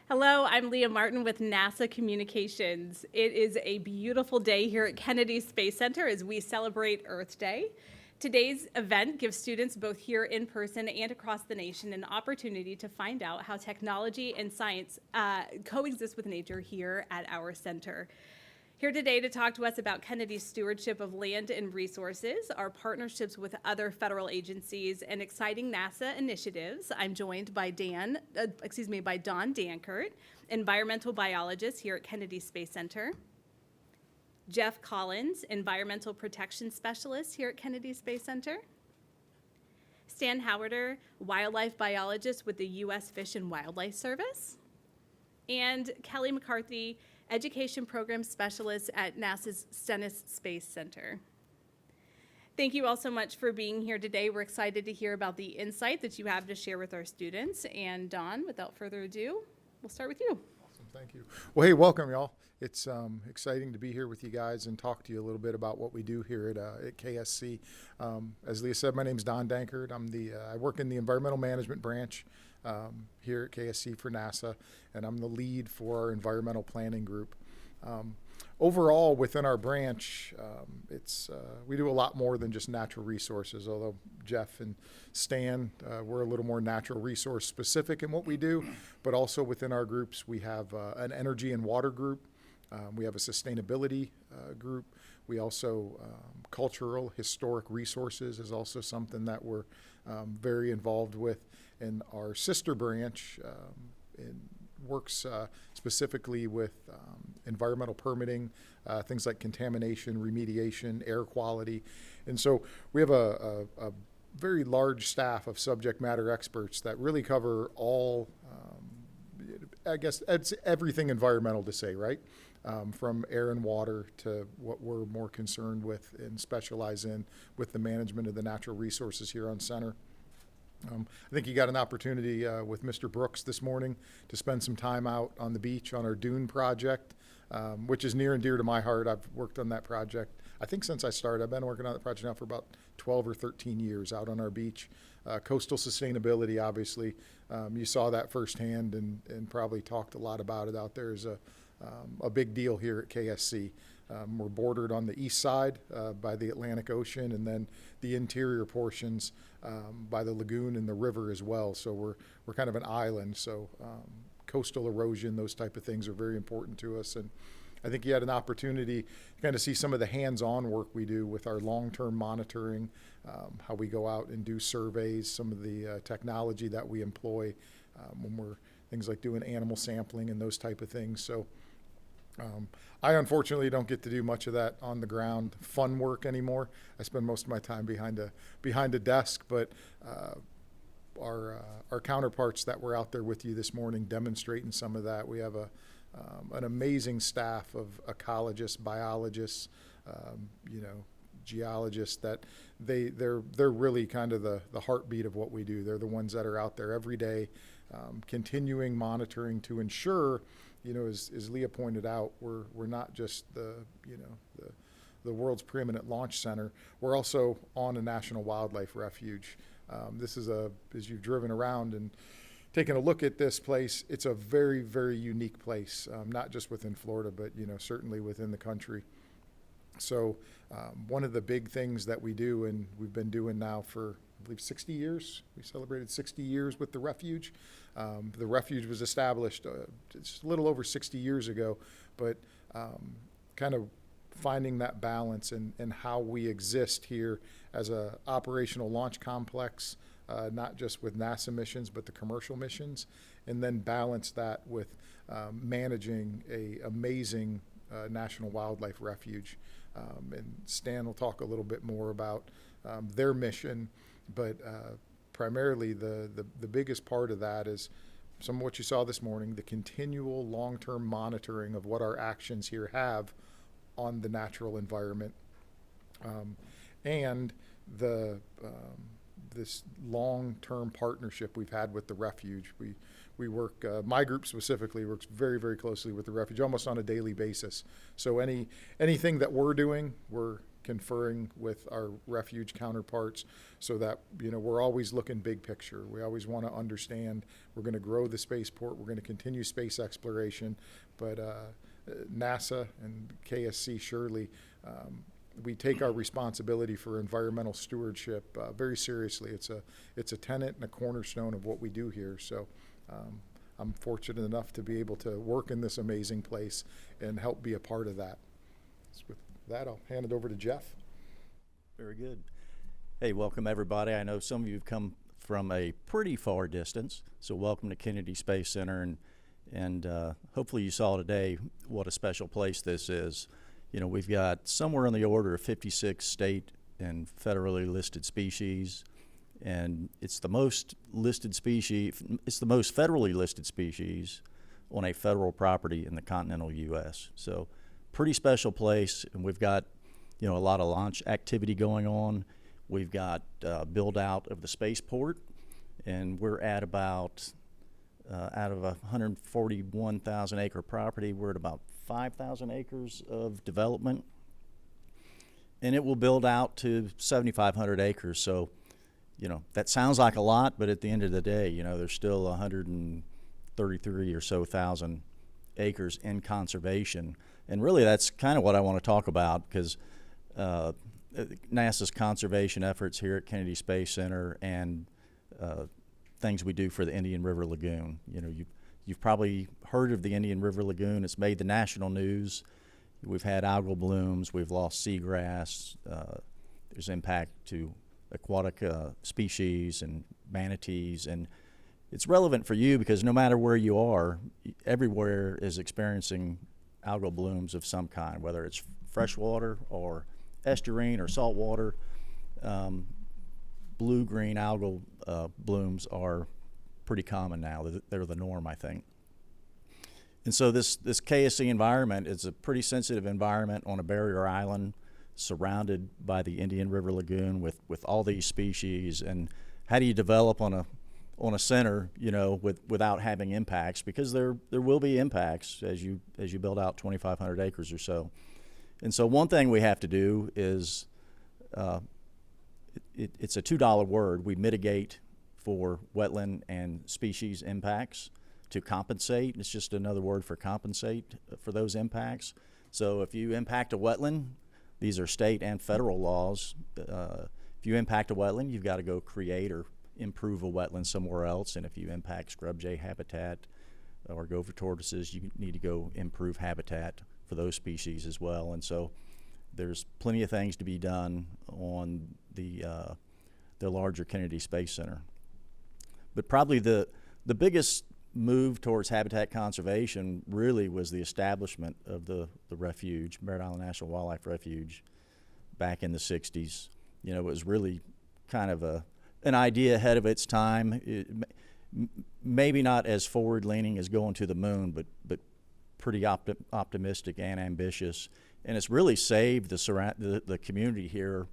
Hello, I'm Leah Martin with NASA Communications. It is a beautiful day here at Kennedy Space Center as we celebrate Earth Day. Today's event gives students both here in person and across the nation an opportunity to find out how technology and science coexist with nature here at our center. Here today to talk to us about Kennedy's stewardship of land and resources, our partnerships with other federal agencies, and exciting NASA initiatives. I'm joined by Don Dankert, environmental biologist here at Kennedy Space Center. Jeff Collins, environmental protection specialist here at Kennedy Space Center. Stan Howarder, wildlife biologist with the U.S. Fish and Wildlife Service. And Kelly McCarthy, Education Program Specialist at NASA's Stennis Space Center. Thank you all so much for being here today. We're excited to hear about the insight that you have to share with our students. And Don, without further ado, we'll start with you. Awesome, thank you. Well, hey, welcome y'all. It's exciting to be here with you guys and talk to you a little bit about what we do here at KSC. As Leah said, my name's Don Dankert. I work in the environmental management branch here at KSC for NASA, and I'm the lead for our environmental planning group. Overall, within our branch, we do a lot more than just natural resources, although Jeff and Stan, we're a little more natural resource specific in what we do, but also within our groups, we have an energy and water group. We have a sustainability group. We also, cultural, historic resources is also something that we're very involved with. And our sister branch works specifically with environmental permitting, things like contamination, remediation, air quality. And so we have a very large staff of subject matter experts that really cover all, I guess it's everything environmental to say, right? From air and water to what we're more concerned with and specialize in with the management of the natural resources here on center. I think you got an opportunity with Mr. Brooks this morning to spend some time out on the beach on our dune project, which is near and dear to my heart. I've worked on that project, I think since I started. I've been working on the project now for about 12 or 13 years out on our beach. Coastal sustainability, obviously. You saw that firsthand and probably talked a lot about it out there as a big deal here at KSC. We're bordered on the east side by the Atlantic Ocean, and then the interior portions by the lagoon and the river as well. So we're kind of an island. So coastal erosion, those type of things are very important to us. And I think you had an opportunity to kind of see some of the hands-on work we do with our long-term monitoring, how we go out and do surveys, some of the technology that we employ when we're things like doing animal sampling and those type of things. So I unfortunately don't get to do much of that on the ground fun work anymore. I spend most of my time behind a desk, but our counterparts that were out there with you this morning demonstrating some of that. We have an amazing staff of ecologists, biologists, geologists that they're really kind of the heartbeat of what we do. They're the ones that are out there every day, continuing monitoring to ensure, as Leah pointed out, we're not just the world's preeminent launch center. We're also on a national wildlife refuge. This is as you've driven around and taken a look at this place, it's a very, very unique place, not just within Florida, but certainly within the country. So one of the big things that we do, and we've been doing now for, I believe, 60 years. We celebrated 60 years with the refuge. The refuge was established just a little over 60 years ago, but kind of finding that balance in how we exist here as a operational launch complex, not just with NASA missions, but the commercial missions, and then balance that with managing a amazing National Wildlife Refuge. And Stan will talk a little bit more about their mission, but primarily the biggest part of that is some of what you saw this morning, the continual long-term monitoring of what our actions here have on the natural environment, and this long-term partnership we've had with the refuge. We work, my group specifically works very, very closely with the refuge, almost on a daily basis. So anything that we're doing, we're conferring with our refuge counterparts so that, we're always looking big picture. We always want to understand we're going to grow the spaceport, we're going to continue space exploration, but NASA and KSC Shirley, we take our responsibility for environmental stewardship very seriously. It's a tenet and a cornerstone of what we do here. So I'm fortunate enough to be able to work in this amazing place and help be a part of that. So with that, I'll hand it over to Jeff. Very good. Hey, welcome everybody. I know some of you have come from a pretty far distance, so welcome to Kennedy Space Center, and hopefully you saw today what a special place this is. We've got somewhere on the order of 56 state and federally listed species, and it's the most listed species, it's the most federally listed species on a federal property in the continental U.S. So pretty special place, and we've got, a lot of launch activity going on. We've got build out of the spaceport, and we're at about, out of a 141,000 acre property, we're at about 5,000 acres of development, and it will build out to 7,500 acres. So, that sounds like a lot, but at the end of the day, there's still 133 or so thousand acres in conservation. And really that's kind of what I want to talk about, because NASA's conservation efforts here at Kennedy Space Center and things we do for the Indian River Lagoon. You've probably heard of the Indian River Lagoon. It's made the national news. We've had algal blooms. We've lost seagrass. There's impact to aquatic species and manatees. And it's relevant for you because no matter where you are, everywhere is experiencing algal blooms of some kind, whether it's freshwater or estuarine or saltwater. Blue-green algal blooms are pretty common now. They're the norm, I think. And so this KSC environment is a pretty sensitive environment on a barrier island surrounded by the Indian River Lagoon with all these species. And how do you develop on a center, without having impacts? Because there will be impacts as you build out 2,500 acres or so. And so one thing we have to do is, it's a $2 word, we mitigate for wetland and species impacts to compensate. It's just another word for compensate for those impacts. So if you impact a wetland, these are state and federal laws. If you impact a wetland, you've got to go create or improve a wetland somewhere else. And if you impact scrub jay habitat or gopher tortoises, you need to go improve habitat for those species as well. And so there's plenty of things to be done on the larger Kennedy Space Center. But probably the biggest move towards habitat conservation really was the establishment of the refuge, Merritt Island National Wildlife Refuge, back in the 60s. It was really kind of an idea ahead of its time. Maybe not as forward-leaning as going to the moon, but pretty optimistic and ambitious. And it's really saved the community here,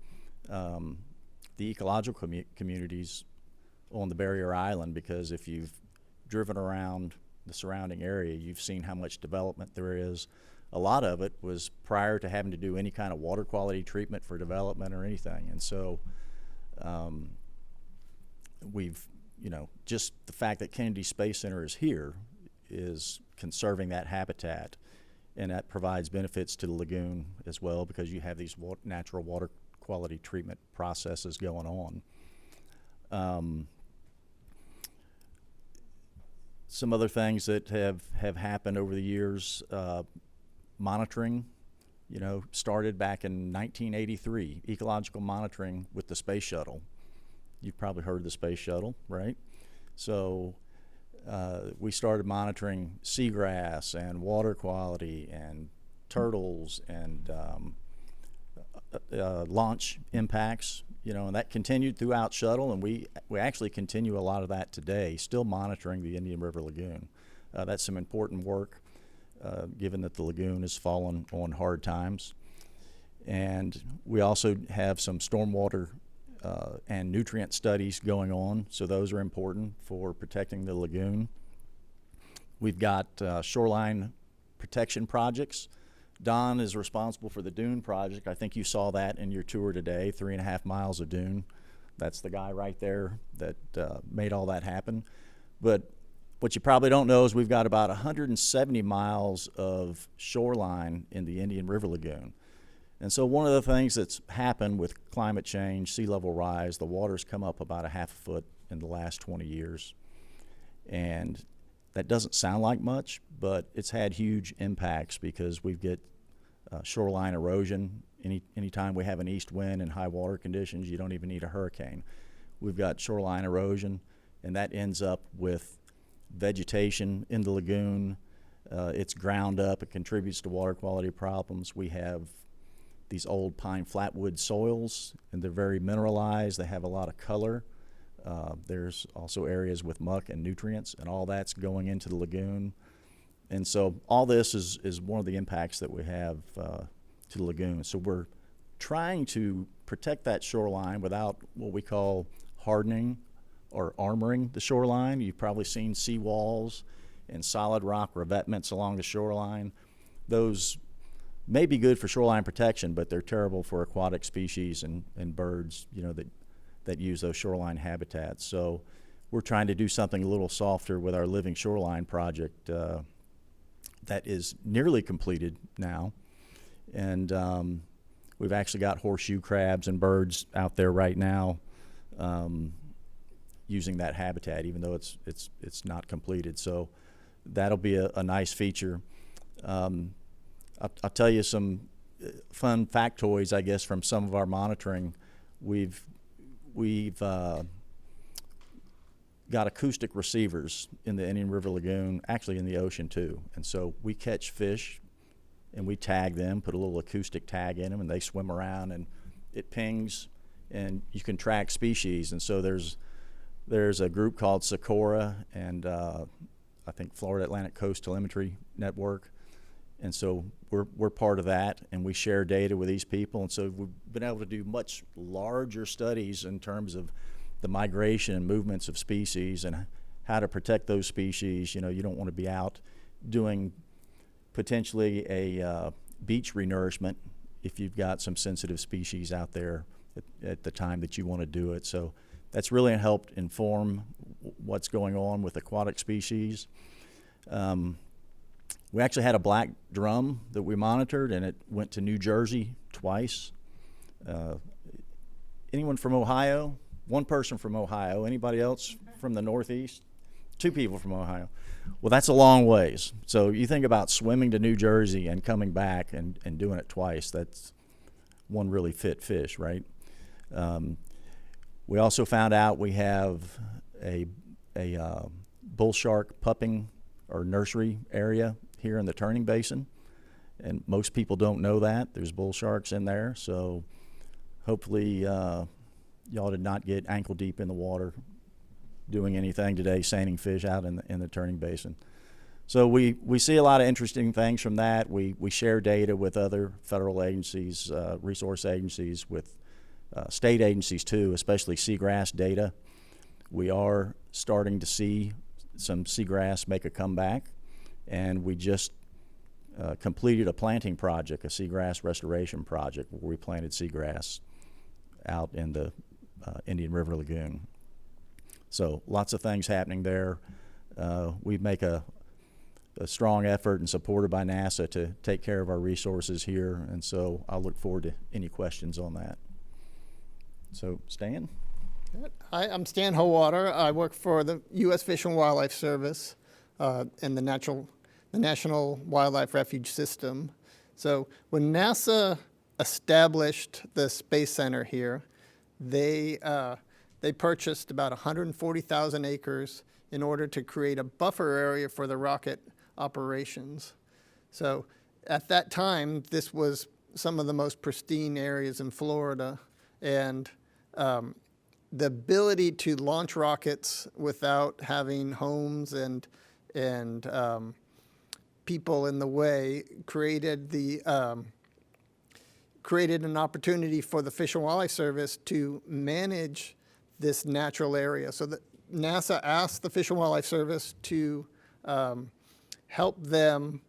the ecological communities on the barrier island, because if you've driven around the surrounding area, you've seen how much development there is. A lot of it was prior to having to do any kind of water quality treatment for development or anything. And so we've, just the fact that Kennedy Space Center is here is conserving that habitat, and that provides benefits to the lagoon as well, because you have these natural water quality treatment processes going on. Some other things that have happened over the years, monitoring, started back in 1983, ecological monitoring with the space shuttle. You've probably heard of the space shuttle, right? So we started monitoring seagrass and water quality and turtles and launch impacts, and that continued throughout shuttle, and we actually continue a lot of that today, still monitoring the Indian River Lagoon. That's some important work, given that the lagoon has fallen on hard times. And we also have some stormwater and nutrient studies going on, so those are important for protecting the lagoon. We've got shoreline protection projects Don is responsible for the dune project. I think you saw that in your tour today, 3.5 miles of dune. That's the guy right there that made all that happen. But what you probably don't know is we've got about 170 miles of shoreline in the Indian River Lagoon. And so one of the things that's happened with climate change, sea level rise, the water's come up about 1/2 foot in the last 20 years. And that doesn't sound like much, but it's had huge impacts because we get shoreline erosion. Anytime we have an east wind and high water conditions, you don't even need a hurricane. We've got shoreline erosion, and that ends up with vegetation in the lagoon. It's ground up. It contributes to water quality problems. We have these old pine flatwood soils, and they're very mineralized. They have a lot of color. There's also areas with muck and nutrients, and all that's going into the lagoon. And so all this is one of the impacts that we have to the lagoon. So we're trying to protect that shoreline without what we call hardening or armoring the shoreline. You've probably seen seawalls and solid rock revetments along the shoreline. Those may be good for shoreline protection, but they're terrible for aquatic species and birds, that use those shoreline habitats. So we're trying to do something a little softer with our Living Shoreline project that is nearly completed now. And we've actually got horseshoe crabs and birds out there right now using that habitat, even though it's not completed. So that'll be a nice feature. I'll tell you some fun factoids, I guess, from some of our monitoring. We've got acoustic receivers in the Indian River Lagoon, actually in the ocean too. And so we catch fish and we tag them, put a little acoustic tag in them, and they swim around and it pings, and you can track species. And so there's a group called Socorro and I think Florida Atlantic Coast Telemetry Network. And so we're part of that, and we share data with these people. And so we've been able to do much larger studies in terms of the migration and movements of species and how to protect those species. You don't want to be out doing potentially a beach renourishment if you've got some sensitive species out there at the time that you want to do it. So that's really helped inform what's going on with aquatic species. We actually had a black drum that we monitored, and it went to New Jersey twice. Anyone from Ohio? One person from Ohio. Anybody else from the Northeast? 2 people from Ohio. Well, that's a long ways. So you think about swimming to New Jersey and coming back and doing it twice. That's one really fit fish, right? We also found out we have a bull shark pupping or nursery area here in the Turning Basin, and most people don't know that. There's bull sharks in there, so hopefully y'all did not get ankle deep in the water doing anything today, seining fish out in the Turning Basin. So we see a lot of interesting things from that. We share data with other federal agencies, resource agencies, with state agencies too, especially seagrass data. We are starting to see some seagrass make a comeback, and we just completed a planting project, a seagrass restoration project, where we planted seagrass out in the Indian River Lagoon. So lots of things happening there. We make a strong effort and supported by NASA to take care of our resources here, and so I'll look forward to any questions on that. So, Stan? Hi, I'm Stan Howater. I work for the U.S. Fish and Wildlife Service and the National Wildlife Refuge System. So when NASA established the Space Center here, they purchased about 140,000 acres in order to create a buffer area for the rocket operations. So at that time, this was some of the most pristine areas in Florida, and the ability to launch rockets without having homes and people in the way created an opportunity for the Fish and Wildlife Service to manage this natural area. So that NASA asked the Fish and Wildlife Service to help them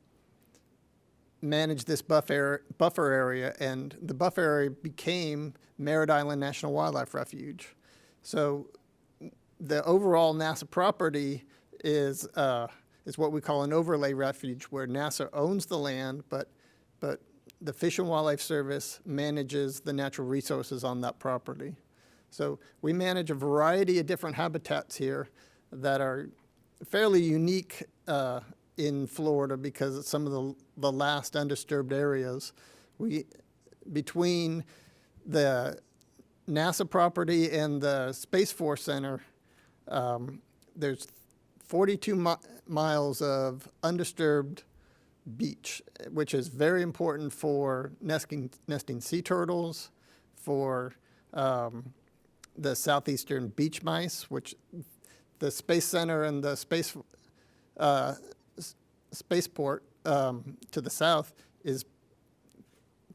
manage this buffer area, and the buffer area became Merritt Island National Wildlife Refuge. So the overall NASA property is what we call an overlay refuge, where NASA owns the land, but the Fish and Wildlife Service manages the natural resources on that property. So we manage a variety of different habitats here that are fairly unique in Florida because of some of the last undisturbed areas. Between the NASA property and the Space Force Center, there's 42 miles of undisturbed beach, which is very important for nesting sea turtles, for the southeastern beach mice, which the Space Center and the spaceport to the south is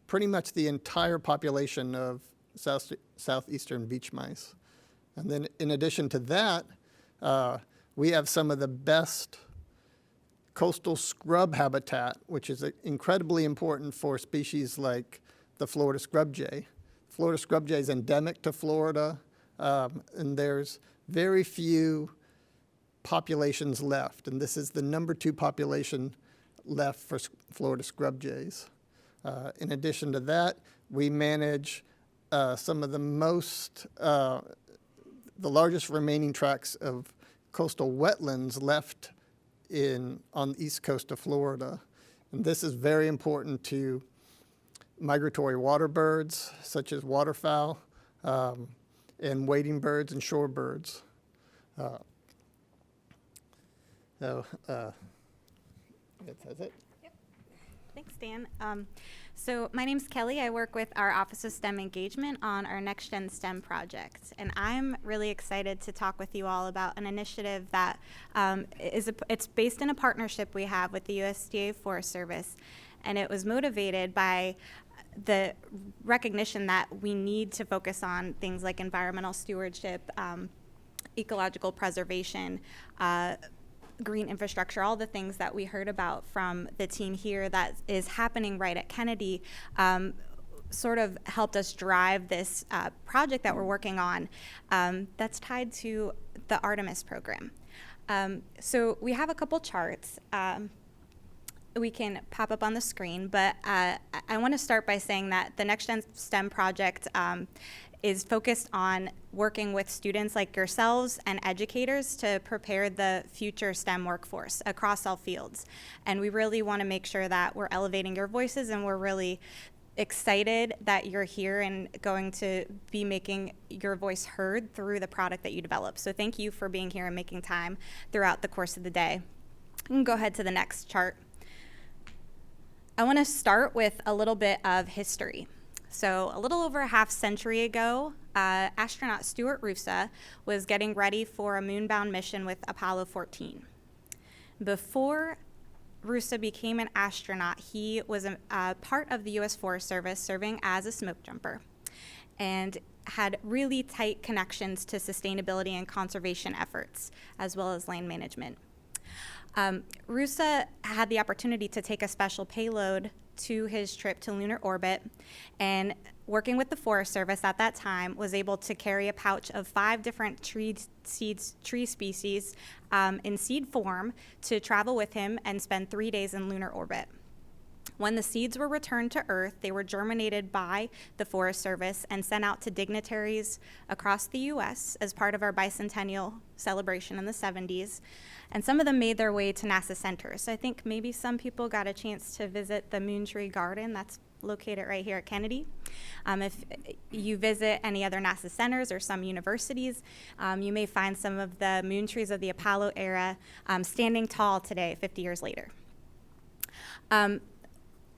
pretty much the entire population of southeastern beach mice. And then in addition to that, we have some of the best coastal scrub habitat, which is incredibly important for species like the Florida scrub jay. Florida scrub jay is endemic to Florida, and there's very few populations left, and this is the #2 population left for Florida scrub jays. In addition to that, we manage some of the largest remaining tracts of coastal wetlands left on the east coast of Florida. And this is very important to migratory water birds, such as waterfowl, and wading birds and shorebirds. That's it. Thanks, Dan. So my name's Kelly. I work with our Office of STEM Engagement on our Next Gen STEM project. And I'm really excited to talk with you all about an initiative that it's based in a partnership we have with the USDA Forest Service. And it was motivated by the recognition that we need to focus on things like environmental stewardship, ecological preservation, green infrastructure, all the things that we heard about from the team here that is happening right at Kennedy, sort of helped us drive this project that we're working on that's tied to the Artemis program. So we have a couple charts we can pop up on the screen, but I want to start by saying that the Next Gen STEM project is focused on working with students like yourselves and educators to prepare the future STEM workforce across all fields. And we really want to make sure that we're elevating your voices, and we're really excited that you're here and going to be making your voice heard through the product that you develop. So thank you for being here and making time throughout the course of the day. You can go ahead to the next chart. I want to start with a little bit of history. So a little over a half century ago, astronaut Stuart Roosa was getting ready for a moonbound mission with Apollo 14. Before Roosa became an astronaut, he was a part of the U.S. Forest Service, serving as a smoke jumper, and had really tight connections to sustainability and conservation efforts, as well as land management. Roosa had the opportunity to take a special payload to his trip to lunar orbit, and working with the Forest Service at that time was able to carry a pouch of 5 different tree species in seed form to travel with him and spend 3 days in lunar orbit. When the seeds were returned to Earth, they were germinated by the Forest Service and sent out to dignitaries across the U.S. as part of our bicentennial celebration in the 70s. And some of them made their way to NASA centers. So I think maybe some people got a chance to visit the Moon Tree Garden that's located right here at Kennedy. If you visit any other NASA centers or some universities, you may find some of the moon trees of the Apollo era standing tall today, 50 years later.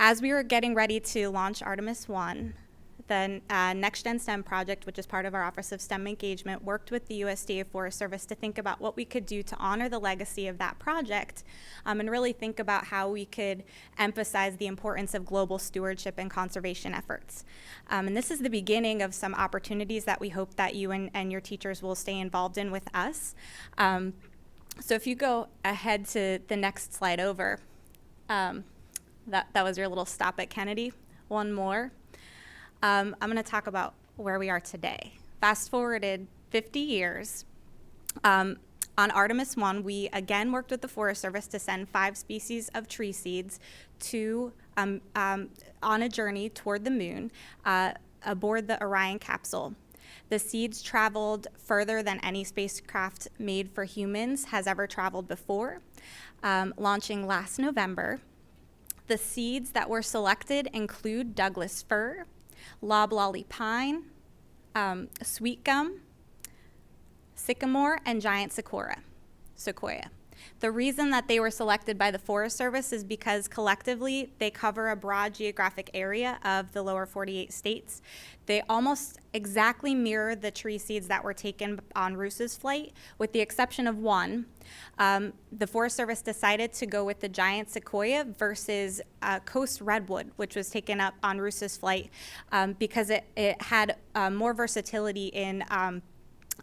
As we were getting ready to launch Artemis 1, the Next Gen STEM project, which is part of our Office of STEM Engagement, worked with the USDA Forest Service to think about what we could do to honor the legacy of that project, and really think about how we could emphasize the importance of global stewardship and conservation efforts. And this is the beginning of some opportunities that we hope that you and your teachers will stay involved in with us. So if you go ahead to the next slide over, That was your little stop at Kennedy. One more. I'm going to talk about where we are today. Fast forwarded 50 years. On Artemis 1, we again worked with the Forest Service to send 5 species of tree seeds to on a journey toward the moon aboard the Orion capsule. The seeds traveled further than any spacecraft made for humans has ever traveled before, launching last November. The seeds that were selected include Douglas fir, loblolly pine, sweet gum, sycamore, and giant sequoia. The reason that they were selected by the Forest Service is because collectively they cover a broad geographic area of the lower 48 states. They almost exactly mirror the tree seeds that were taken on Roos's flight, with the exception of one. The Forest Service decided to go with the giant sequoia versus coast redwood, which was taken up on Roos's flight because it had more versatility in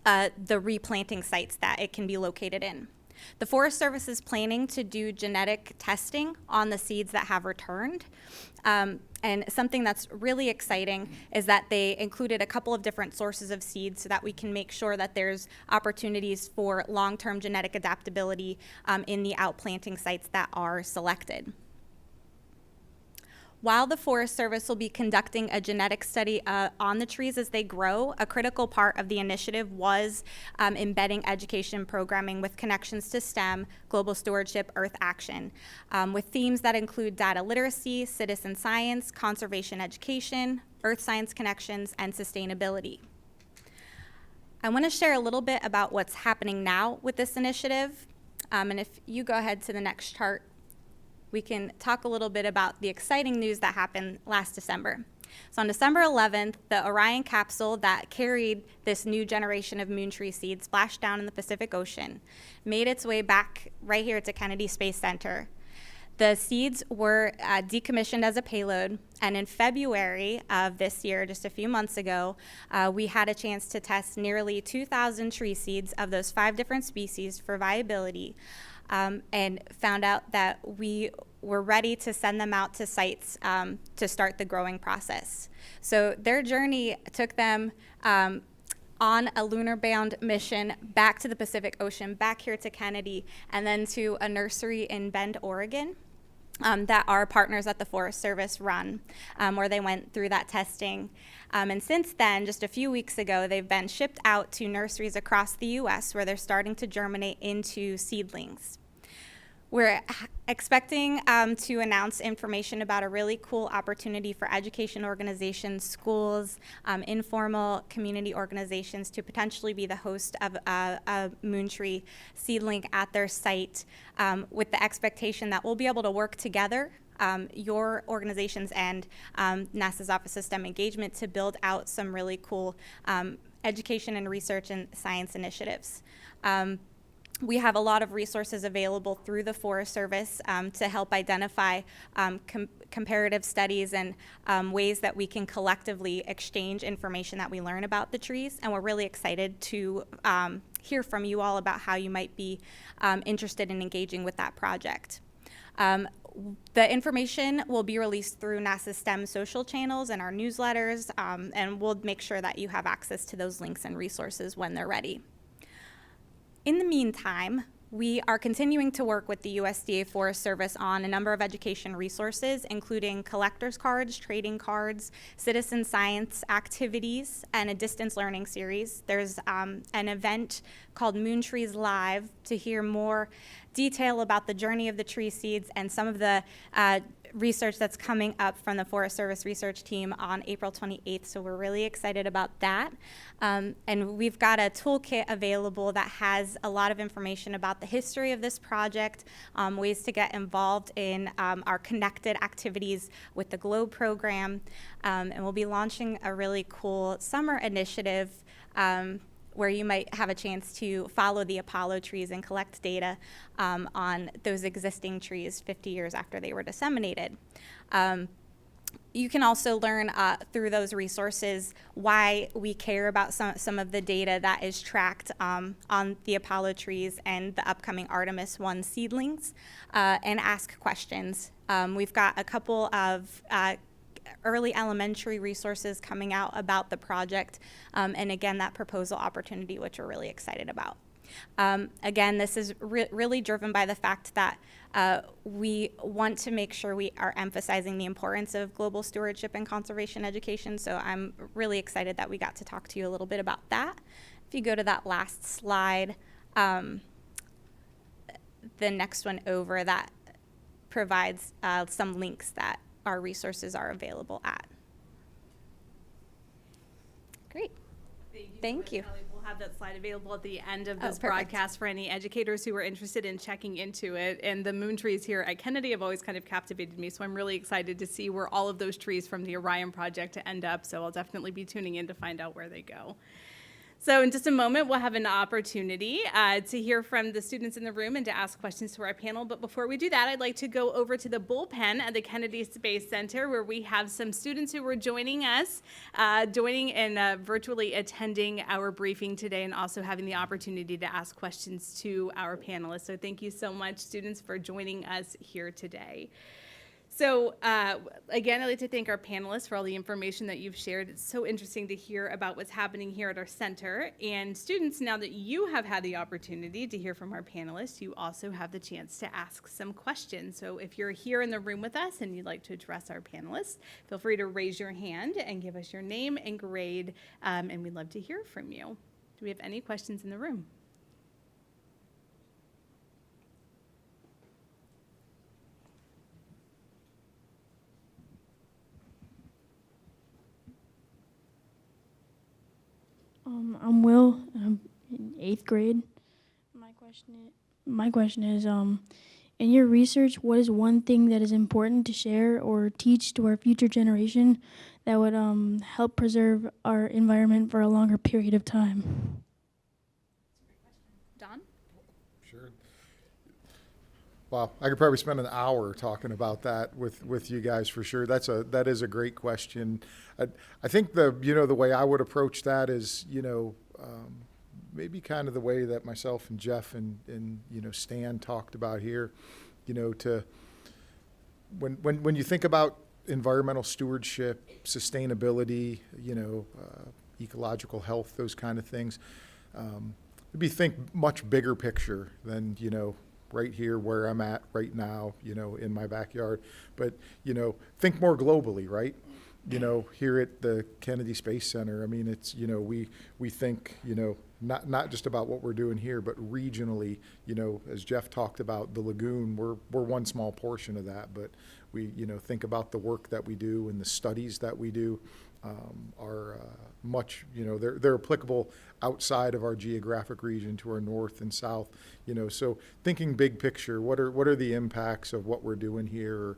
the replanting sites that it can be located in. The Forest Service is planning to do genetic testing on the seeds that have returned. And something that's really exciting is that they included a couple of different sources of seeds so that we can make sure that there's opportunities for long-term genetic adaptability in the outplanting sites that are selected. While the Forest Service will be conducting a genetic study on the trees as they grow, a critical part of the initiative was embedding education programming with connections to STEM, global stewardship, Earth action, with themes that include data literacy, citizen science, conservation education, earth science connections, and sustainability. I want to share a little bit about what's happening now with this initiative. And if you go ahead to the next chart, we can talk a little bit about the exciting news that happened last December. So on December 11th, the Orion capsule that carried this new generation of moon tree seeds splashed down in the Pacific Ocean, made its way back right here to Kennedy Space Center. The seeds were decommissioned as a payload, and in February of this year, just a few months ago, we had a chance to test nearly 2,000 tree seeds of those 5 different species for viability. And found out that we were ready to send them out to sites to start the growing process. So their journey took them on a lunar-bound mission back to the Pacific Ocean, back here to Kennedy, and then to a nursery in Bend, Oregon, that our partners at the Forest Service run, where they went through that testing. And since then, just a few weeks ago, they've been shipped out to nurseries across the U.S. where they're starting to germinate into seedlings. We're expecting to announce information about a really cool opportunity for education organizations, schools, informal community organizations to potentially be the host of a moon tree seedling at their site, with the expectation that we'll be able to work together, your organizations and NASA's Office of STEM Engagement, to build out some really cool education and research and science initiatives. We have a lot of resources available through the Forest Service to help identify comparative studies and ways that we can collectively exchange information that we learn about the trees. And we're really excited to hear from you all about how you might be interested in engaging with that project. The information will be released through NASA STEM social channels and our newsletters, and we'll make sure that you have access to those links and resources when they're ready. In the meantime, we are continuing to work with the USDA Forest Service on a number of education resources, including collector's cards, trading cards, citizen science activities, and a distance learning series. There's an event called Moon Trees Live to hear more detail about the journey of the tree seeds and some of the research that's coming up from the Forest Service research team on April 28th, so we're really excited about that. And we've got a toolkit available that has a lot of information about the history of this project, ways to get involved in our connected activities with the GLOBE program, and we'll be launching a really cool summer initiative where you might have a chance to follow the Apollo trees and collect data on those existing trees 50 years after they were disseminated. You can also learn through those resources why we care about some of the data that is tracked on the Apollo trees and the upcoming Artemis 1 seedlings, and ask questions We've got a couple of early elementary resources coming out about the project, and again, that proposal opportunity, which we're really excited about. Again, this is really driven by the fact that we want to make sure we are emphasizing the importance of global stewardship and conservation education. So I'm really excited that we got to talk to you a little bit about that. If you go to that last slide, the next one over, that provides some links that our resources are available at. Great. Thank you. Kelly. We'll have that slide available at the end of Oh, this perfect. broadcast for any educators who are interested in checking into it. And the moon trees here at Kennedy have always kind of captivated me, so I'm really excited to see where all of those trees from the Orion project to end up. So I'll definitely be tuning in to find out where they go. So in just a moment, we'll have an opportunity to hear from the students in the room and to ask questions to our panel. But before we do that, I'd like to go over to the bullpen at the Kennedy Space Center, where we have some students who were joining us, joining and virtually attending our briefing today, and also having the opportunity to ask questions to our panelists. So thank you so much, students, for joining us here today. So again, I'd like to thank our panelists for all the information that you've shared. It's so interesting to hear about what's happening here at our center. And students, now that you have had the opportunity to hear from our panelists, you also have the chance to ask some questions. So if you're here in the room with us and you'd like to address our panelists, feel free to raise your hand and give us your name and grade, and we'd love to hear from you. Do we have any questions in the room? I'm Will, and I'm in 8th grade. My question is, in your research, what is one thing that is important to share or teach to our future generation that would help preserve our environment for a longer period of time? Don? Sure. Wow, I could probably spend an hour talking about that with you guys for sure. That is a great question. I think the way I would approach that is maybe kind of the way that myself and Jeff and Stan talked about here. To when you think about environmental stewardship, sustainability, ecological health, those kind of things, maybe think much bigger picture than right here where I'm at right now, in my backyard. But, think more globally, right? Here at the Kennedy Space Center, I mean, it's, we think, not just about what we're doing here, but regionally, as Jeff talked about the lagoon, we're one small portion of that, but we, think about the work that we do and the studies that we do are much, they're applicable outside of our geographic region to our north and south, so thinking big picture, what are the impacts of what we're doing here, or,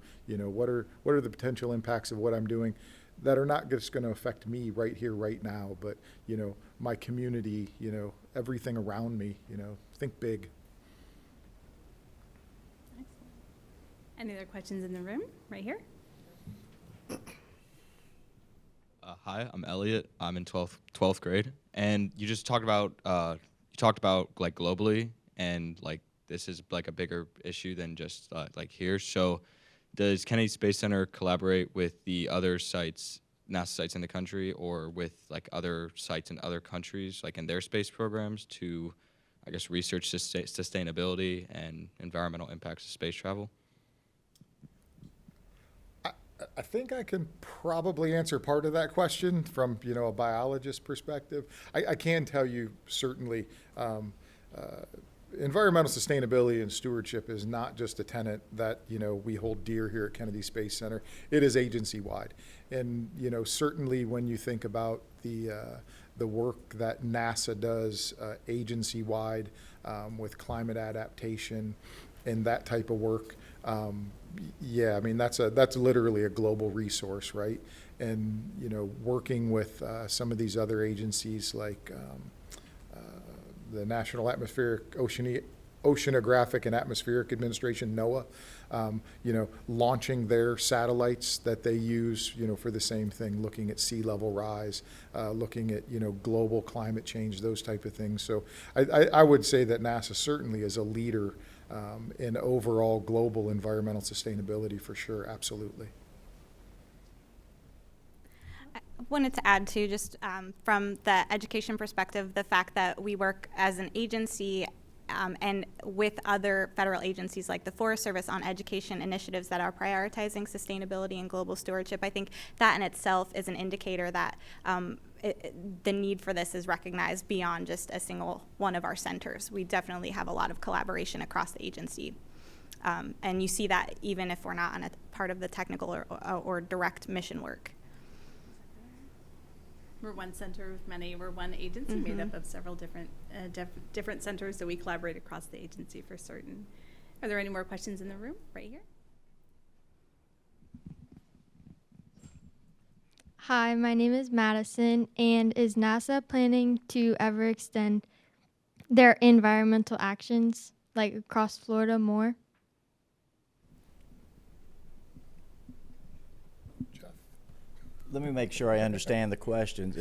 what are the potential impacts of what I'm doing that are not just going to affect me right here, right now, but, my community, everything around me, think big. Any other questions in the room? Right here? Hi, I'm Elliot. I'm in 12th grade, and you just talked about like globally, and like this is like a bigger issue than just like here. So, does Kennedy Space Center collaborate with the other sites, NASA sites in the country, or with like other sites in other countries, like in their space programs, to, I guess, research sustainability and environmental impacts of space travel? I think I can probably answer part of that question from, a biologist perspective. I can tell you certainly environmental sustainability and stewardship is not just a tenet that, we hold dear here at Kennedy Space Center. It is agency-wide. And, certainly when you think about the work that NASA does agency-wide with climate adaptation and that type of work, yeah, I mean, that's literally a global resource, right? And, working with some of these other agencies like the National Oceanographic and Atmospheric Administration, NOAA, launching their satellites that they use, for the same thing, looking at sea level rise, looking at, global climate change, those type of things. So I would say that NASA certainly is a leader in overall global environmental sustainability for sure, absolutely. I wanted to add to just from the education perspective, the fact that we work as an agency and with other federal agencies like the Forest Service on education initiatives that are prioritizing sustainability and global stewardship. I think that in itself is an indicator that the need for this is recognized beyond just a single one of our centers. We definitely have a lot of collaboration across the agency. And you see that even if we're not on a part of the technical or direct mission work. We're one center of many. We're one agency made up of several different different centers, so we collaborate across the agency for certain. Are there any more questions in the room? Right here. Hi, my name is Madison, and is NASA planning to ever extend their environmental actions, like across Florida, more? Let me make sure I understand the questions.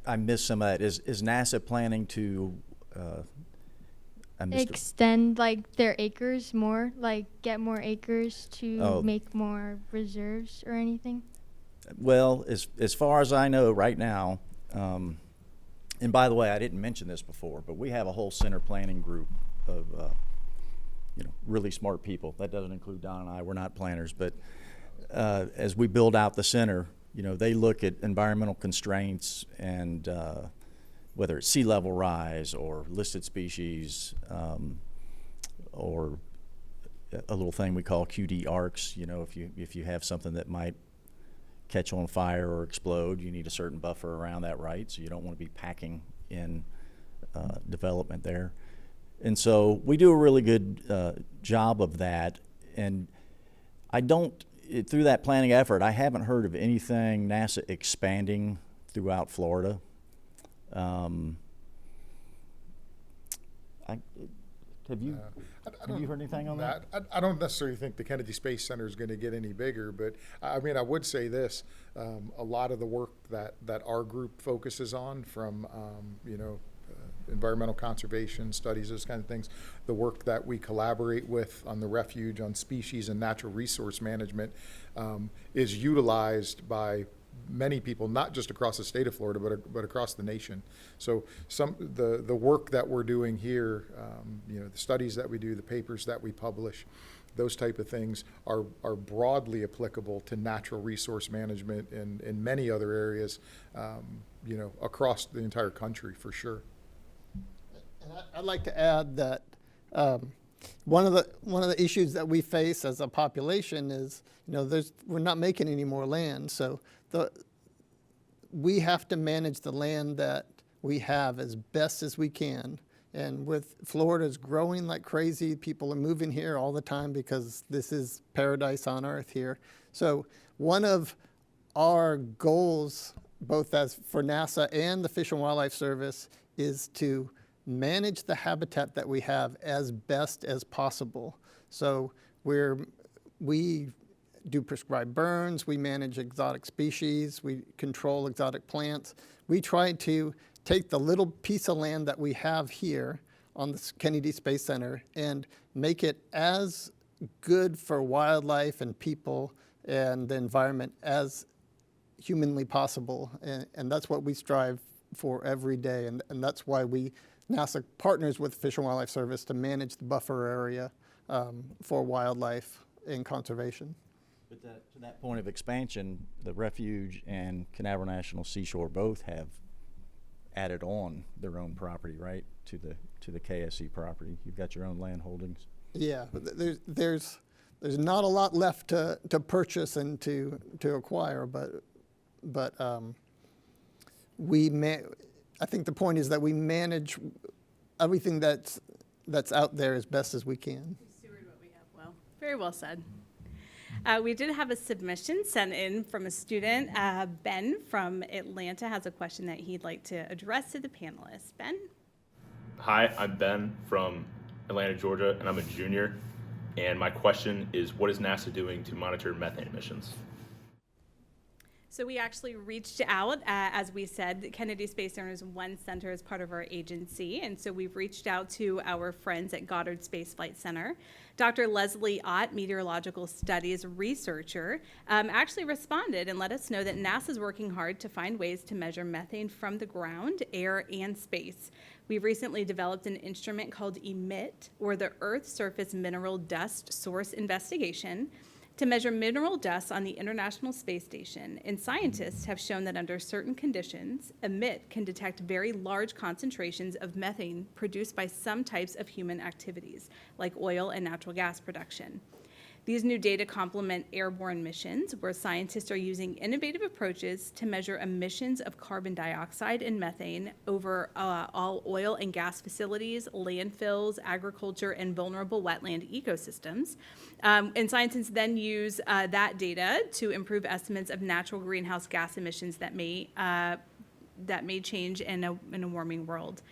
I missed some of that. Is NASA planning to, I missed it. Extend like their acres more, like get more acres to Oh. make more reserves or anything? Well, as far as I know right now, and by the way, I didn't mention this before, but we have a whole center planning group of, really smart people. That doesn't include Don and I. We're not planners, but as we build out the center, they look at environmental constraints and whether it's sea level rise or listed species, or a little thing we call QD arcs. If you have something that might catch on fire or explode, you need a certain buffer around that, right? So you don't want to be packing in development there. And so we do a really good job of that. And through that planning effort, I haven't heard of anything NASA expanding throughout Florida. Have you heard anything on that? I don't necessarily think the Kennedy Space Center is going to get any bigger, but I mean, I would say this, a lot of the work that our group focuses on from, environmental conservation studies, those kind of things, the work that we collaborate with on the refuge, on species and natural resource management, is utilized by many people, not just across the state of Florida, but across the nation. So the work that we're doing here, the studies that we do, the papers that we publish, those type of things are broadly applicable to natural resource management in many other areas, across the entire country for sure. And I'd like to add that one of the issues that we face as a population is, we're not making any more land, so we have to manage the land that we have as best as we can. And with Florida's growing like crazy, people are moving here all the time because this is paradise on earth here. So one of our goals, both as for NASA and the Fish and Wildlife Service, is to manage the habitat that we have as best as possible. So we do prescribed burns, we manage exotic species, we control exotic plants. We try to take the little piece of land that we have here on the Kennedy Space Center and make it as good for wildlife and people and the environment as humanly possible. And that's what we strive for every day. And that's why NASA partners with Fish and Wildlife Service to manage the buffer area for wildlife and conservation. But to that point of expansion, the refuge and Canaveral National Seashore both have added on their own property, right, to the KSC property. You've got your own land holdings. Yeah, but there's not a lot left to purchase and to acquire, but I think the point is that we manage everything that's out there as best as we can. Steward what we have well. Very well said. We did have a submission sent in from a student. Ben from Atlanta has a question that he'd like to address to the panelists. Ben? Hi, I'm Ben from Atlanta, Georgia, and I'm a junior. And my question is, what is NASA doing to monitor methane emissions? So we actually reached out, as we said, Kennedy Space Center is one center as part of our agency, and so we've reached out to our friends at Goddard Space Flight Center. Dr. Leslie Ott, meteorological studies researcher, actually responded and let us know that NASA's working hard to find ways to measure methane from the ground, air, and space. We've recently developed an instrument called EMIT, or the Earth Surface Mineral Dust Source Investigation, to measure mineral dust on the International Space Station, and scientists have shown that under certain conditions, EMIT can detect very large concentrations of methane produced by some types of human activities, like oil and natural gas production. These new data complement airborne missions, where scientists are using innovative approaches to measure emissions of carbon dioxide and methane over all oil and gas facilities, landfills, agriculture, and vulnerable wetland ecosystems. And scientists then use that data to improve estimates of natural greenhouse gas emissions that may change in a warming world.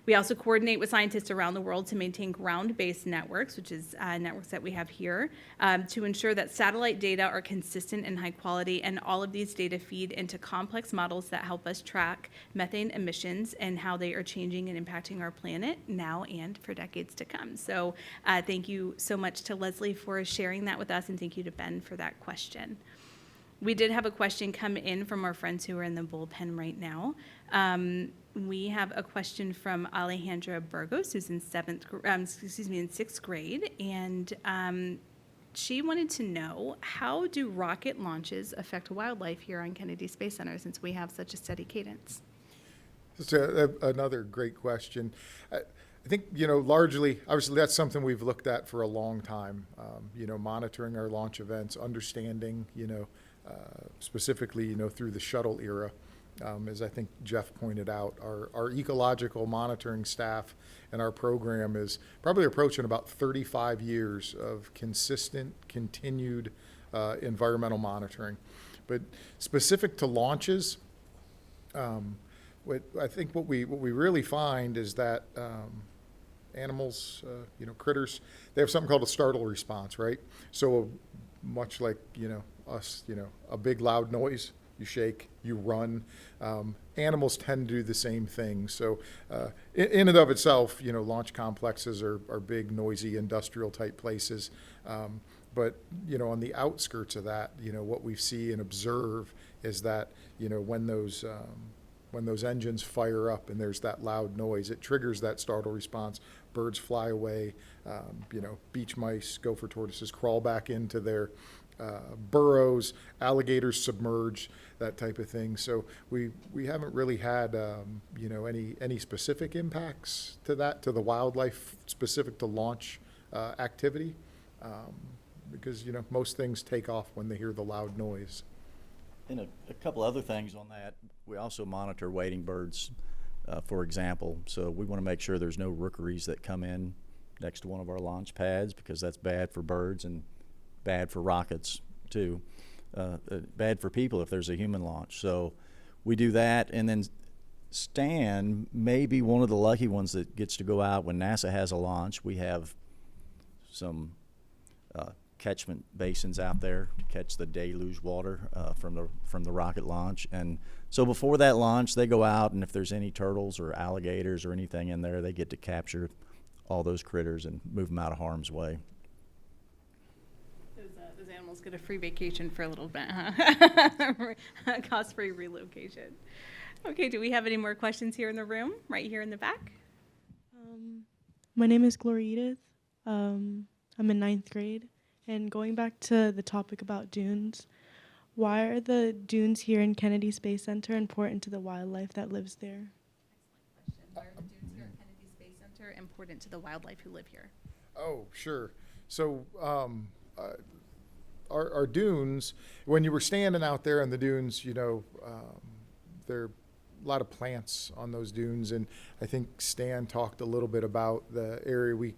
We also coordinate with scientists around the world to maintain ground-based networks, which is networks that we have here, to ensure that satellite data are consistent and high quality, and all of these data feed into complex models that help us track methane emissions and how they are changing and impacting our planet now and for decades to come. So thank you so much to Leslie for sharing that with us, and thank you to Ben for that question. We did have a question come in from our friends who are in the bullpen right now. We have a question from Alejandra Burgos, who's in sixth grade, and she wanted to know, how do rocket launches affect wildlife here on Kennedy Space Center, since we have such a steady cadence? It's another great question. I think, largely, obviously, that's something we've looked at for a long time, monitoring our launch events, understanding, specifically, through the shuttle era. As I think Jeff pointed out, our ecological monitoring staff and our program is probably approaching about 35 years of consistent, continued environmental monitoring. But specific to launches, I think what we really find is that animals, critters, they have something called a startle response, right? So much like, us, a big loud noise, you shake, you run. Animals tend to do the same thing. So in and of itself, launch complexes are big, noisy, industrial type places. But, on the outskirts of that, what we see and observe is that, when those engines fire up and there's that loud noise, it triggers that startle response. Birds fly away, beach mice, gopher tortoises crawl back into their burrows, alligators submerge, that type of thing. So we haven't really had any specific impacts to the wildlife specific to launch activity, because most things take off when they hear the loud noise. And a couple other things on that, we also monitor wading birds, for example. So we want to make sure there's no rookeries that come in next to one of our launch pads, because that's bad for birds and bad for rockets too. Bad for people if there's a human launch. So we do that, and then Stan may be one of the lucky ones that gets to go out when NASA has a launch. We have some catchment basins out there to catch the deluge water from the rocket launch. And so before that launch, they go out, and if there's any turtles or alligators or anything in there, they get to capture all those critters and move them out of harm's way. Those animals get a free vacation for a little bit, huh? Cost-free relocation. Okay, do we have any more questions here in the room, right here in the back? My name is Gloria Edith. I'm in 9th grade. And going back to the topic about dunes, why are the dunes here in Kennedy Space Center important to the wildlife that lives there? Excellent question. Why are the dunes here at Kennedy Space Center important to the wildlife who live here? Oh, sure. So our dunes, when you were standing out there in the dunes, there are a lot of plants on those dunes, and I think Stan talked a little bit about the area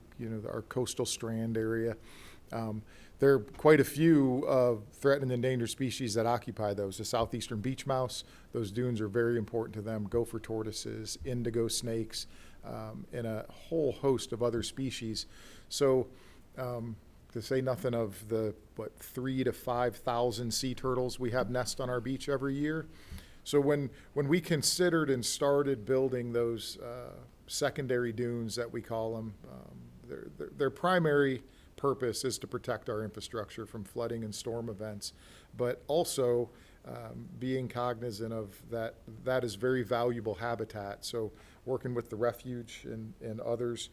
our coastal strand area. There are quite a few threatened and endangered species that occupy those. The southeastern beach mouse, those dunes are very important to them. Gopher tortoises, indigo snakes, and a whole host of other species. So to say nothing of the, 3,000 to 5,000 sea turtles we have nest on our beach every year. So when we considered and started building those secondary dunes that we call them, their primary purpose is to protect our infrastructure from flooding and storm events, but also being cognizant of that is very valuable habitat. So working with the refuge and others,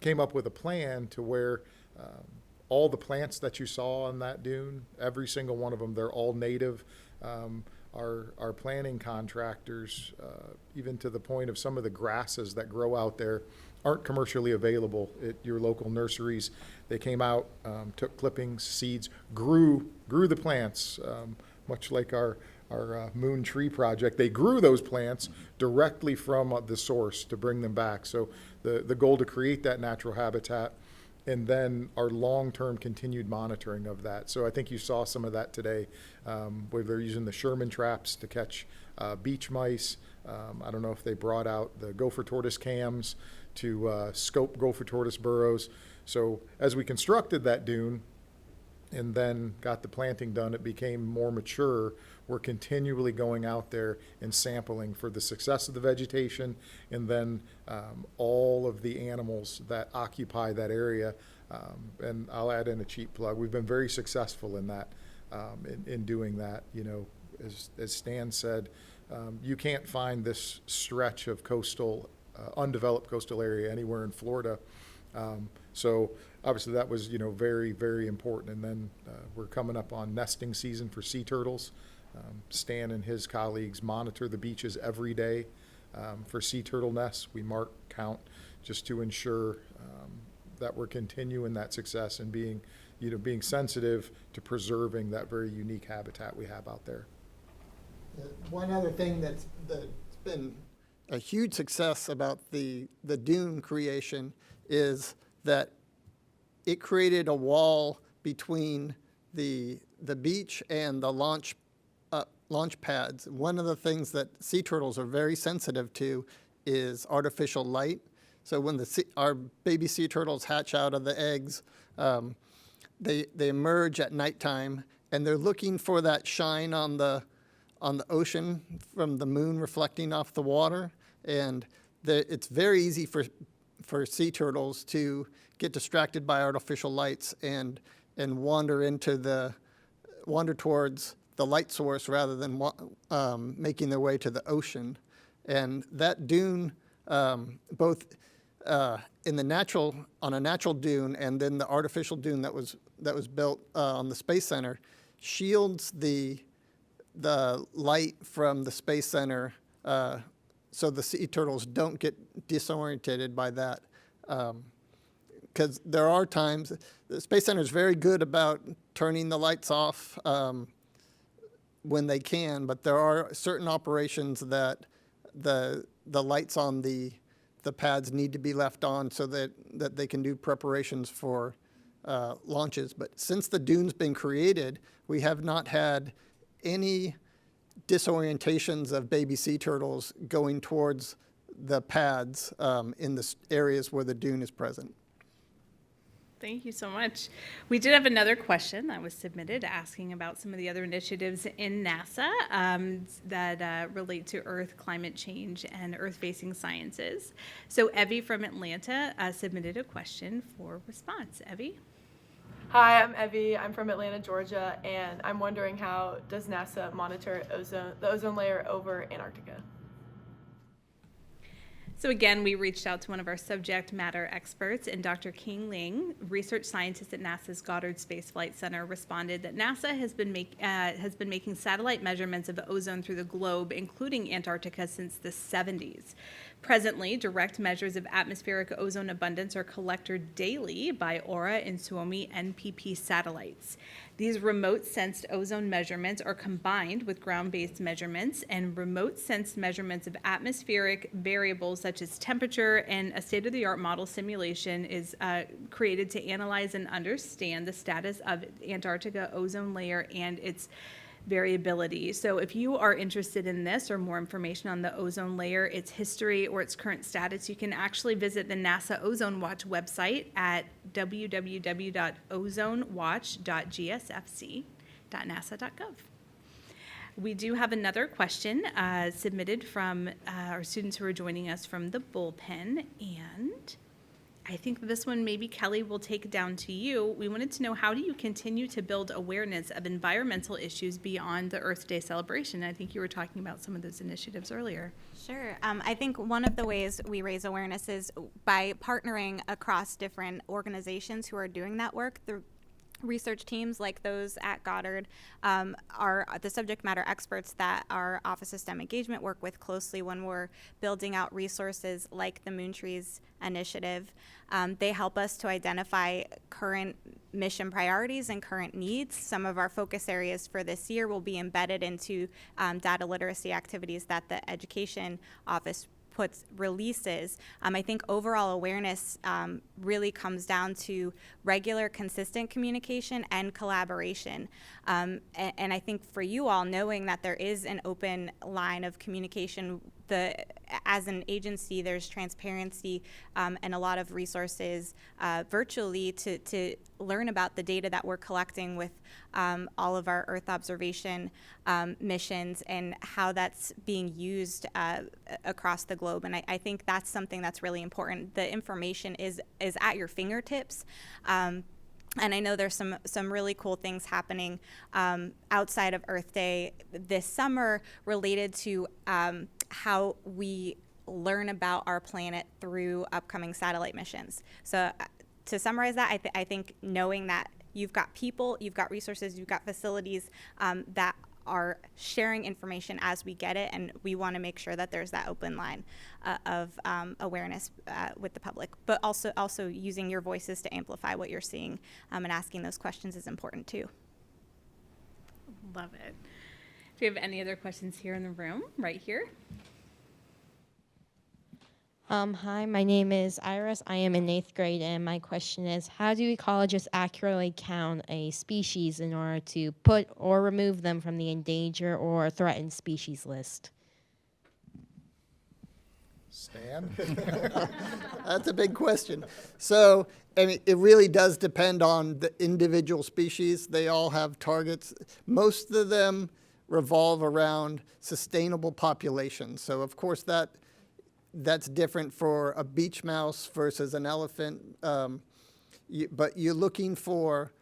came up with a plan to where all the plants that you saw on that dune, every single one of them, they're all native. Our planting contractors, even to the point of some of the grasses that grow out there, aren't commercially available at your local nurseries. They came out, took clippings, seeds, grew the plants, much like our Moon Tree project. They grew those plants directly from the source to bring them back. So the goal to create that natural habitat, and then our long-term continued monitoring of that. So I think you saw some of that today, where they're using the Sherman traps to catch beach mice. I don't know if they brought out the gopher tortoise cams to scope gopher tortoise burrows. So as we constructed that dune and then got the planting done, it became more mature. We're continually going out there and sampling for the success of the vegetation, and then all of the animals that occupy that area. And I'll add in a cheap plug. We've been very successful in that, in doing that. You know, as Stan said, you can't find this stretch of coastal, undeveloped coastal area anywhere in Florida. So obviously that was, very, very important. And then we're coming up on nesting season for sea turtles. Stan and his colleagues monitor the beaches every day for sea turtle nests. We mark, count, just to ensure that we're continuing that success and being sensitive to preserving that very unique habitat we have out there. One other thing that's been a huge success about the dune creation is that it created a wall between the beach and the launch pads. One of the things that sea turtles are very sensitive to is artificial light. So when our baby sea turtles hatch out of the eggs, they emerge at nighttime, and they're looking for that shine on the ocean from the moon reflecting off the water. And it's very easy for sea turtles to get distracted by artificial lights and wander towards the light source rather than making their way to the ocean. And that dune, both in on a natural dune and then the artificial dune that was built on the Space Center, shields the light from the Space Center, so the sea turtles don't get disoriented by that. Because there are times, the Space Center is very good about turning the lights off when they can, but there are certain operations that the lights on the pads need to be left on so that they can do preparations for launches. But since the dune's been created, we have not had any disorientations of baby sea turtles going towards the pads in the areas where the dune is present. Thank you so much. We did have another question that was submitted asking about some of the other initiatives in NASA that relate to Earth, climate change, and Earth-facing sciences. So Evie from Atlanta submitted a question for response. Evie? Hi, I'm Evie. I'm from Atlanta, Georgia, and I'm wondering, how does NASA monitor the ozone layer over Antarctica? So again, we reached out to one of our subject matter experts, and Dr. King Ling, research scientist at NASA's Goddard Space Flight Center, responded that NASA has been making satellite measurements of ozone through the globe, including Antarctica, since the 70s. Presently, direct measures of atmospheric ozone abundance are collected daily by AURA and Suomi NPP satellites. These remote-sensed ozone measurements are combined with ground-based measurements, and remote-sensed measurements of atmospheric variables such as temperature, and a state-of-the-art model simulation is created to analyze and understand the status of Antarctica ozone layer and its variability. So if you are interested in this or more information on the ozone layer, its history, or its current status, you can actually visit the NASA Ozone Watch website at www.ozonewatch.gsfc.nasa.gov. We do have another question submitted from our students who are joining us from the bullpen, and I think this one maybe Kelly will take down to you. We wanted to know, how do you continue to build awareness of environmental issues beyond the Earth Day celebration? I think you were talking about some of those initiatives earlier. Sure. I think one of the ways we raise awareness is by partnering across different organizations who are doing that work. The research teams like those at Goddard are the subject matter experts that our Office of STEM Engagement work with closely when we're building out resources like the Moontrees Initiative. They help us to identify current mission priorities and current needs. Some of our focus areas for this year will be embedded into data literacy activities that the Education Office releases. I think overall awareness really comes down to regular, consistent communication and collaboration. And I think for you all, knowing that there is an open line of communication, as an agency, there's transparency and a lot of resources virtually to learn about the data that we're collecting with all of our Earth observation missions and how that's being used across the globe. And I think that's something that's really important. The information is at your fingertips. And I know there's some really cool things happening outside of Earth Day this summer related to how we learn about our planet through upcoming satellite missions. So to summarize that, I think knowing that you've got people, you've got resources, you've got facilities that are sharing information as we get it, and we want to make sure that there's that open line of awareness with the public, but also using your voices to amplify what you're seeing, and asking those questions is important too. Love it. Do you have any other questions here in the room, right here? Hi, my name is Iris. I am in 8th grade, and my question is, how do ecologists accurately count a species in order to put or remove them from the endangered or threatened species list? Stan? That's a big question. So, I mean, it really does depend on the individual species. They all have targets. Most of them revolve around sustainable populations. So, of course, that's different for a beach mouse versus an elephant. But you're looking for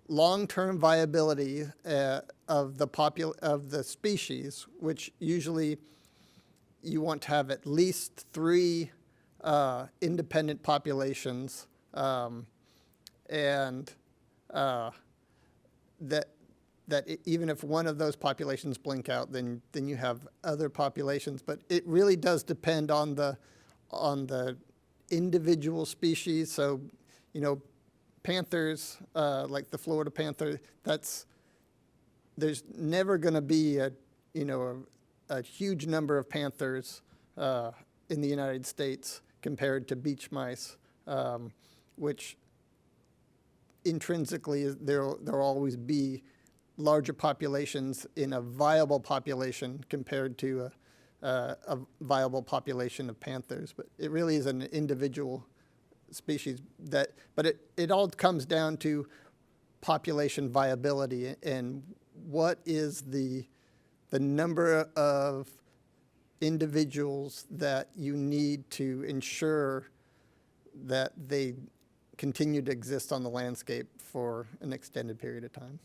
long-term viability of the species, which usually you want to have at least 3 independent populations, and that even if one of those populations blink out, then you have other populations. But it really does depend on the individual species. So, panthers, like the Florida panther, there's never going to be a huge number of panthers in the United States compared to beach mice, which intrinsically there'll always be larger populations in a viable population compared to a viable population of panthers. But it really is an individual species but it all comes down to population viability and what is the number of individuals that you need to ensure that they continue to exist on the landscape for an extended period of time.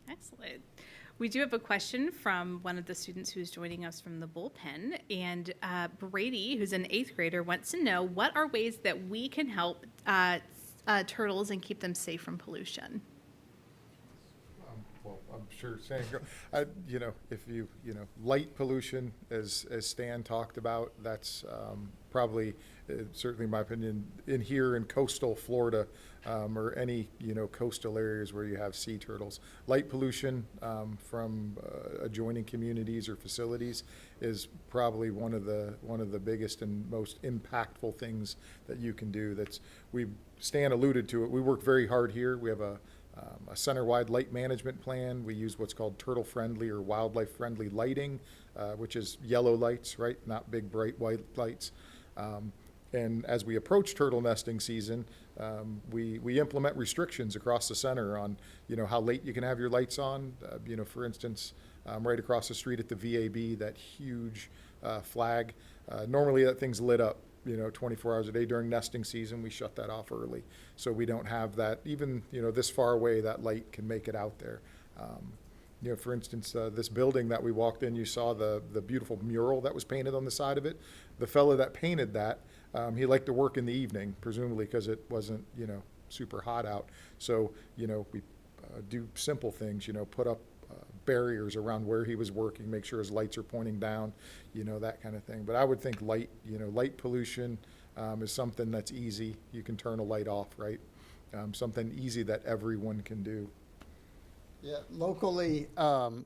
Excellent. We do have a question from one of the students who's joining us from the bullpen, and Brady, who's an 8th grader, wants to know, what are ways that we can help turtles and keep them safe from pollution? Well, I'm sure if light pollution, as Stan talked about, that's probably, certainly in my opinion, in coastal Florida, or any, coastal areas where you have sea turtles. Light pollution from adjoining communities or facilities is probably one of the biggest and most impactful things that you can do. Stan alluded to it. We work very hard here. We have a center-wide light management plan. We use what's called turtle-friendly or wildlife-friendly lighting, which is yellow lights, right? Not big, bright white lights. And as we approach turtle nesting season, we implement restrictions across the center on, how late you can have your lights on. For instance, right across the street at the VAB, that huge flag, normally that thing's lit up, 24 hours a day. During nesting season, we shut that off early. So we don't have that, even, this far away, that light can make it out there. For instance, this building that we walked in, you saw the beautiful mural that was painted on the side of it. The fellow that painted that, he liked to work in the evening, presumably because it wasn't, super hot out. So, we do simple things, put up barriers around where he was working, make sure his lights are pointing down, that kind of thing. But I would think light, light pollution is something that's easy. You can turn a light off, right? Something easy that everyone can do. Yeah, locally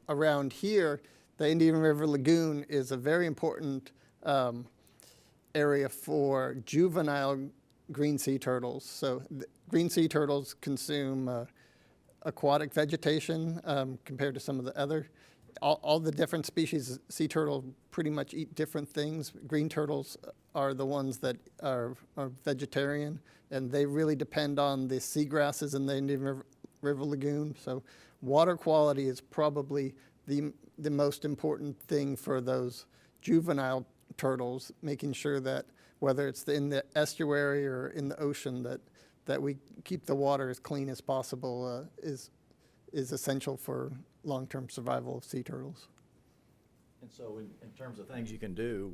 around here, the Indian River Lagoon is a very important area for juvenile green sea turtles. So green sea turtles consume aquatic vegetation compared to some of the other. All the different species of sea turtle pretty much eat different things. Green turtles are the ones that are vegetarian, and they really depend on the seagrasses in the Indian River Lagoon. So water quality is probably the most important thing for those juvenile turtles, making sure that whether it's in the estuary or in the ocean, that we keep the water as clean as possible is essential for long-term survival of sea turtles. And so in terms of things you can do,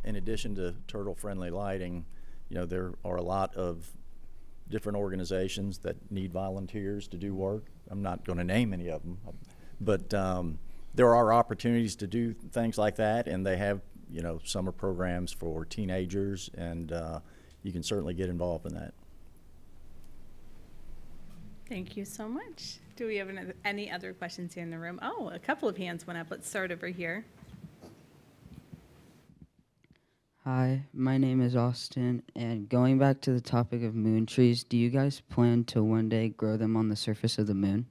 in addition to turtle-friendly lighting, there are a lot of different organizations that need volunteers to do work. I'm not going to name any of them, but there are opportunities to do things like that, and they have, summer programs for teenagers, and you can certainly get involved in that. Thank you so much. Do we have any other questions here in the room? Oh, a couple of hands went up. Let's start over here. Hi, my name is Austin, and going back to the topic of moon trees, do you guys plan to one day grow them on the surface of the moon?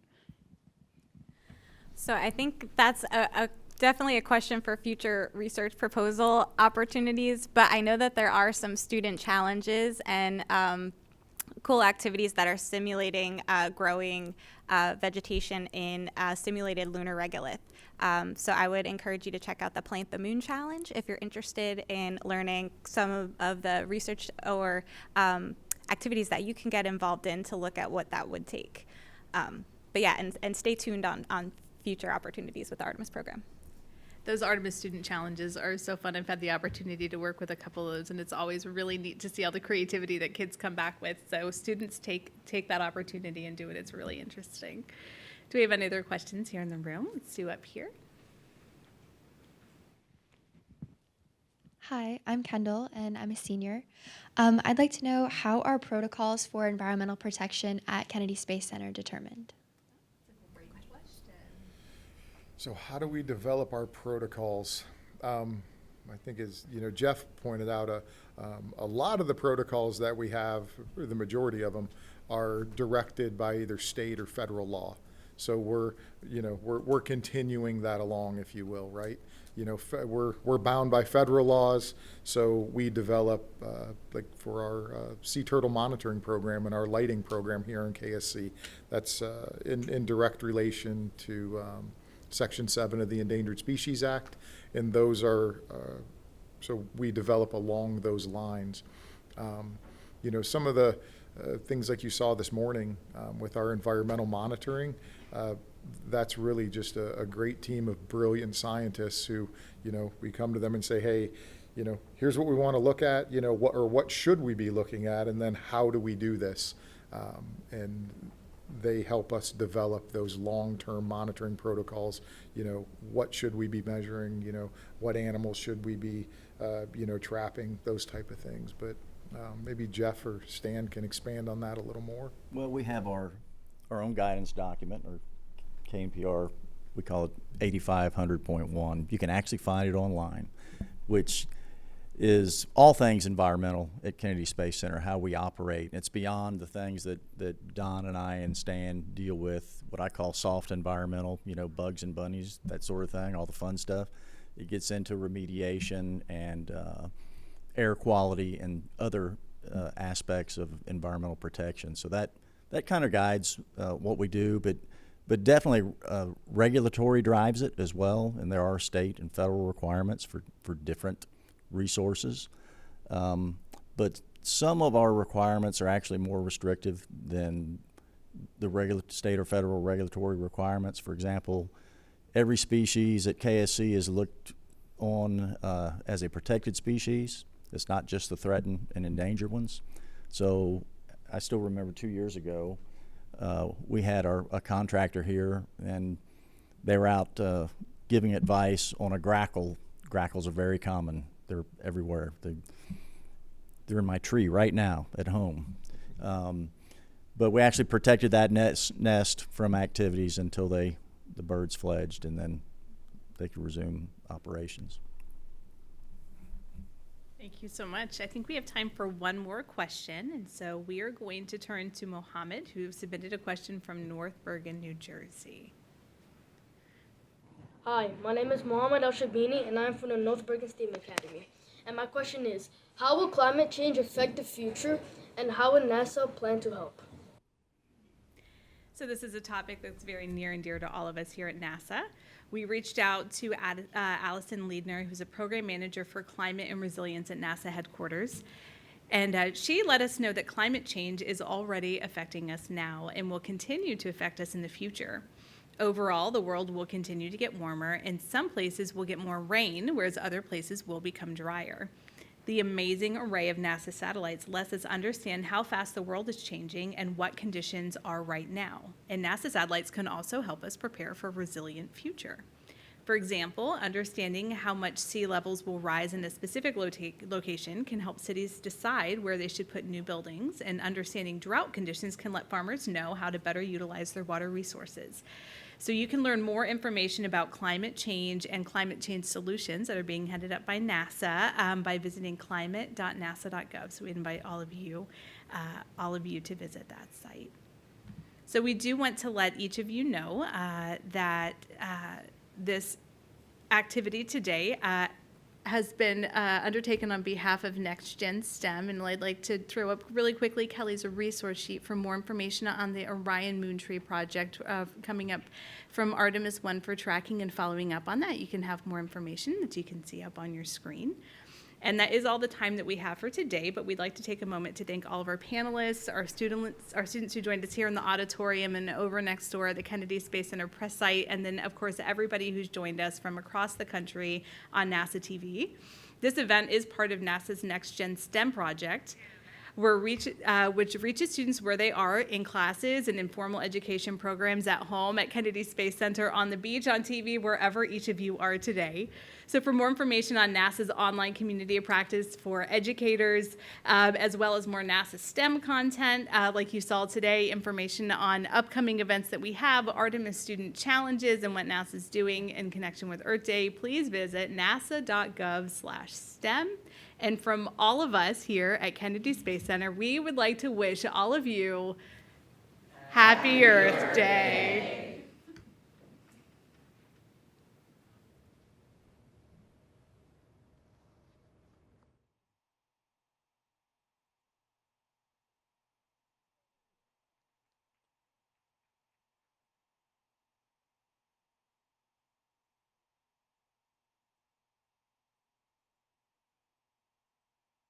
So I think that's definitely a question for future research proposal opportunities, but I know that there are some student challenges and cool activities that are simulating growing vegetation in simulated lunar regolith. So I would encourage you to check out the Plant the Moon Challenge if you're interested in learning some of the research or activities that you can get involved in to look at what that would take. But yeah, and stay tuned on future opportunities with the Artemis program. Those Artemis student challenges are so fun. I've had the opportunity to work with a couple of those, and it's always really neat to see all the creativity that kids come back with. So students take that opportunity and do it. It's really interesting. Do we have any other questions here in the room? Let's do up here. Hi, I'm Kendall, and I'm a senior. I'd like to know, how are protocols for environmental protection at Kennedy Space Center determined? So how do we develop our protocols? I think as Jeff pointed out, a lot of the protocols that we have, or the majority of them, are directed by either state or federal law. So we're continuing that along, if you will, right? We're bound by federal laws, so we develop like for our sea turtle monitoring program and our lighting program here in KSC. That's in direct relation to Section 7 of the Endangered Species Act, and those are, so we develop along those lines. Some of the things like you saw this morning with our environmental monitoring, that's really just a great team of brilliant scientists who, we come to them and say, hey, here's what we want to look at, what should we be looking at, and then how do we do this? And they help us develop those long-term monitoring protocols. What should we be measuring? What animals should we be, trapping? Those type of things. But maybe Jeff or Stan can expand on that a little more. Well, we have our own guidance document, or KNPR. We call it 8500.1. You can actually find it online, which is all things environmental at Kennedy Space Center, how we operate. It's beyond the things that Don and I and Stan deal with, what I call soft environmental, bugs and bunnies, that sort of thing, all the fun stuff. It gets into remediation and air quality and other aspects of environmental protection. So that kind of guides what we do, but definitely regulatory drives it as well, and there are state and federal requirements for different resources. But some of our requirements are actually more restrictive than the state or federal regulatory requirements. For example, every species at KSC is looked on as a protected species. It's not just the threatened and endangered ones. So I still remember 2 years ago, we had a contractor here, and they were out giving advice on a grackle. Grackles are very common. They're everywhere. They're in my tree right now at home. But we actually protected that nest from activities until the birds fledged, and then they could resume operations. Thank you so much. I think we have time for one more question, and so we are going to turn to Mohammed, who submitted a question from North Bergen, New Jersey. Hi, my name is Mohammed Al-Shabini, and I'm from the North Bergen STEAM Academy. And my question is, how will climate change affect the future, and how will NASA plan to help? So this is a topic that's very near and dear to all of us here at NASA. We reached out to Allison Liedner, who's a program manager for climate and resilience at NASA headquarters. And she let us know that climate change is already affecting us now and will continue to affect us in the future. Overall, the world will continue to get warmer, and some places will get more rain, whereas other places will become drier. The amazing array of NASA satellites lets us understand how fast the world is changing and what conditions are right now. And NASA satellites can also help us prepare for a resilient future. For example, understanding how much sea levels will rise in a specific location can help cities decide where they should put new buildings, and understanding drought conditions can let farmers know how to better utilize their water resources. So you can learn more information about climate change and climate change solutions that are being headed up by NASA by visiting climate.nasa.gov. So we invite all of you to visit that site. So we do want to let each of you know that this activity today has been undertaken on behalf of Next Gen STEM, and I'd like to throw up really quickly Kelly's resource sheet for more information on the Orion Moon Tree project coming up from Artemis 1 for tracking and following up on that. You can have more information that you can see up on your screen. And that is all the time that we have for today, but we'd like to take a moment to thank all of our panelists, our students who joined us here in the auditorium and over next door at the Kennedy Space Center press site, and then of course everybody who's joined us from across the country on NASA TV. This event is part of NASA's Next Gen STEM project, which reaches students where they are in classes and informal education programs at home, at Kennedy Space Center, on the beach, on TV, wherever each of you are today. So for more information on NASA's online community of practice for educators, as well as more NASA STEM content, like you saw today, information on upcoming events that we have, Artemis student challenges, and what NASA's doing in connection with Earth Day, please visit nasa.gov/STEM. And from all of us here at Kennedy Space Center, we would like to wish all of you Happy Earth Day.